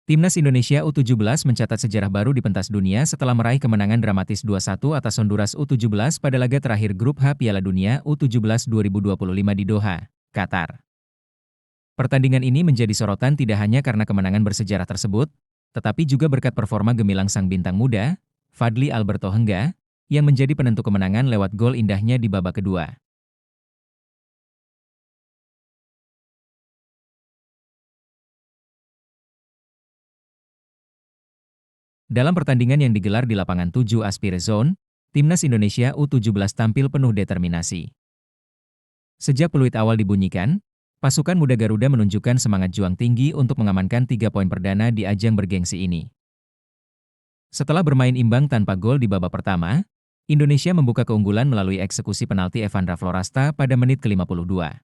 Timnas Indonesia U17 mencatat sejarah baru di pentas dunia setelah meraih kemenangan dramatis 2-1 atas Honduras U17 pada laga terakhir Grup H Piala Dunia U17 2025 di Doha, Qatar. Pertandingan ini menjadi sorotan tidak hanya karena kemenangan bersejarah tersebut, tetapi juga berkat performa gemilang sang bintang muda, Fadly Alberto Hengga, yang menjadi penentu kemenangan lewat gol indahnya di babak kedua. Dalam pertandingan yang digelar di lapangan 7 Aspire Zone, Timnas Indonesia U17 tampil penuh determinasi. Sejak peluit awal dibunyikan, pasukan muda Garuda menunjukkan semangat juang tinggi untuk mengamankan 3 poin perdana di ajang bergengsi ini. Setelah bermain imbang tanpa gol di babak pertama, Indonesia membuka keunggulan melalui eksekusi penalti Evandra Florasta pada menit ke-52.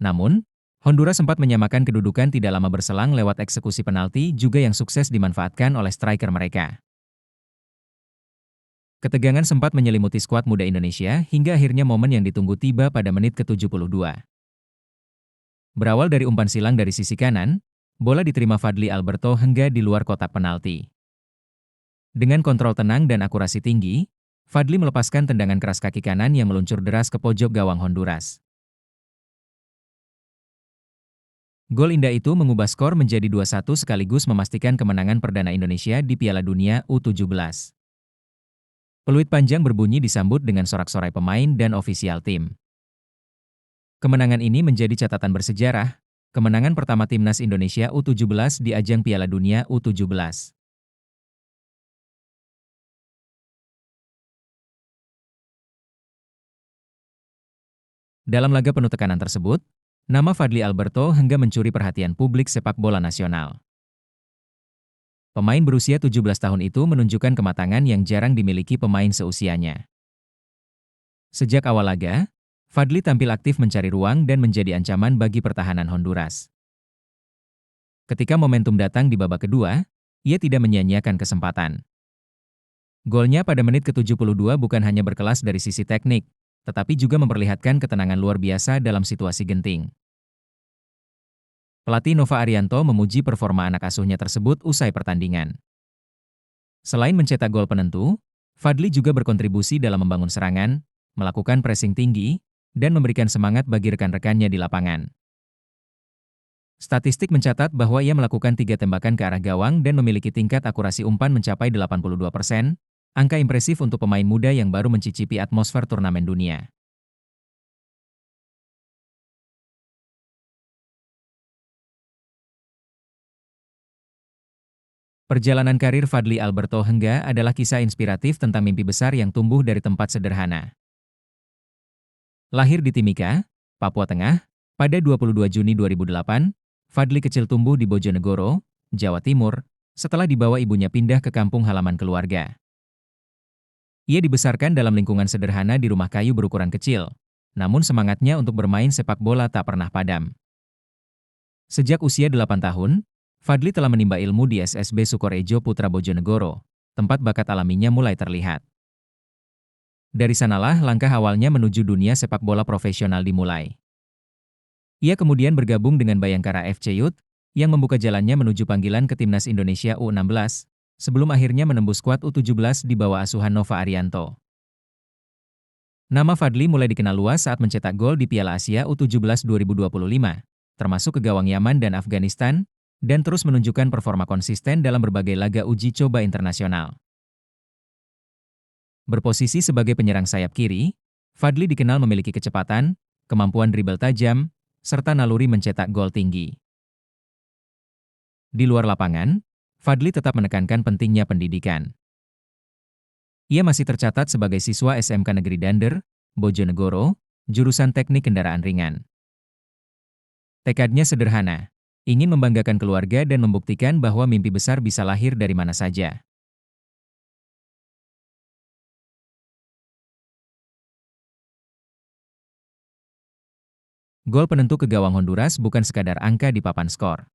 Namun, Honduras sempat menyamakan kedudukan tidak lama berselang lewat eksekusi penalti juga yang sukses dimanfaatkan oleh striker mereka. Ketegangan sempat menyelimuti skuad muda Indonesia hingga akhirnya momen yang ditunggu tiba pada menit ke-72. Berawal dari umpan silang dari sisi kanan, bola diterima Fadly Alberto Hengga di luar kotak penalti. Dengan kontrol tenang dan akurasi tinggi, Fadly melepaskan tendangan keras kaki kanan yang meluncur deras ke pojok gawang Honduras. Gol indah itu mengubah skor menjadi 2-1 sekaligus memastikan kemenangan perdana Indonesia di Piala Dunia U17. Peluit panjang berbunyi disambut dengan sorak-sorai pemain dan ofisial tim. Kemenangan ini menjadi catatan bersejarah, kemenangan pertama Timnas Indonesia U17 di ajang Piala Dunia U17. Dalam laga penuh tekanan tersebut, nama Fadly Alberto Hengga mencuri perhatian publik sepak bola nasional. Pemain berusia 17 tahun itu menunjukkan kematangan yang jarang dimiliki pemain seusianya. Sejak awal laga, Fadly tampil aktif mencari ruang dan menjadi ancaman bagi pertahanan Honduras. Ketika momentum datang di babak kedua, ia tidak menyia-nyiakan kesempatan. Golnya pada menit ke-72 bukan hanya berkelas dari sisi teknik, tetapi juga memperlihatkan ketenangan luar biasa dalam situasi genting. Pelatih Nova Arianto memuji performa anak asuhnya tersebut usai pertandingan. Selain mencetak gol penentu, Fadly juga berkontribusi dalam membangun serangan, melakukan pressing tinggi, dan memberikan semangat bagi rekan-rekannya di lapangan. Statistik mencatat bahwa ia melakukan 3 tembakan ke arah gawang dan memiliki tingkat akurasi umpan mencapai 82%, angka impresif untuk pemain muda yang baru mencicipi atmosfer turnamen dunia. Perjalanan karir Fadly Alberto Hengga adalah kisah inspiratif tentang mimpi besar yang tumbuh dari tempat sederhana. Lahir di Timika, Papua Tengah, pada 22 Juni 2008, Fadly kecil tumbuh di Bojonegoro, Jawa Timur, setelah dibawa ibunya pindah ke kampung halaman keluarga. Ia dibesarkan dalam lingkungan sederhana di rumah kayu berukuran kecil, namun semangatnya untuk bermain sepak bola tak pernah padam. Sejak usia 8 tahun, Fadly telah menimba ilmu di SSB Sukorejo Putra Bojonegoro, tempat bakat alaminya mulai terlihat. Dari sanalah langkah awalnya menuju dunia sepak bola profesional dimulai. Ia kemudian bergabung dengan Bayangkara FC Youth, yang membuka jalannya menuju panggilan ke Timnas Indonesia U16, sebelum akhirnya menembus skuad U17 di bawah asuhan Nova Arianto. Nama Fadly mulai dikenal luas saat mencetak gol di Piala Asia U17 2025, termasuk ke gawang Yaman dan Afghanistan, dan terus menunjukkan performa konsisten dalam berbagai laga uji coba internasional. Berposisi sebagai penyerang sayap kiri, Fadly dikenal memiliki kecepatan, kemampuan dribble tajam, serta naluri mencetak gol tinggi. Di luar lapangan, Fadly tetap menekankan pentingnya pendidikan. Ia masih tercatat sebagai siswa SMK Negeri Dander, Bojonegoro, jurusan Teknik Kendaraan Ringan. Tekadnya sederhana, ingin membanggakan keluarga dan membuktikan bahwa mimpi besar bisa lahir dari mana saja. Gol penentu ke gawang Honduras bukan sekadar angka di papan skor.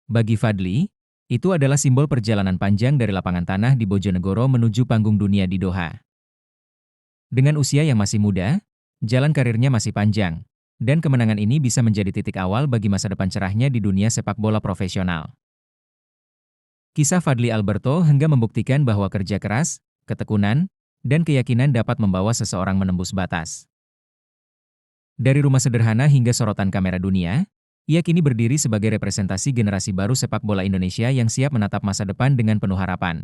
Bagi Fadly, itu adalah simbol perjalanan panjang dari lapangan tanah di Bojonegoro menuju panggung dunia di Doha. Dengan usia yang masih muda, jalan karirnya masih panjang, Dan kemenangan ini bisa menjadi titik awal bagi masa depan cerahnya di dunia sepak bola profesional. Kisah Fadly Alberto hingga membuktikan bahwa kerja keras, ketekunan, dan keyakinan dapat membawa seseorang menembus batas. Dari rumah sederhana hingga sorotan kamera dunia, ia kini berdiri sebagai representasi generasi baru sepak bola Indonesia yang siap menatap masa depan dengan penuh harapan.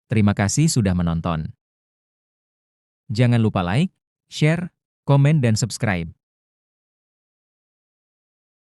Terima kasih sudah menonton. Jangan lupa like, share, komen dan subscribe.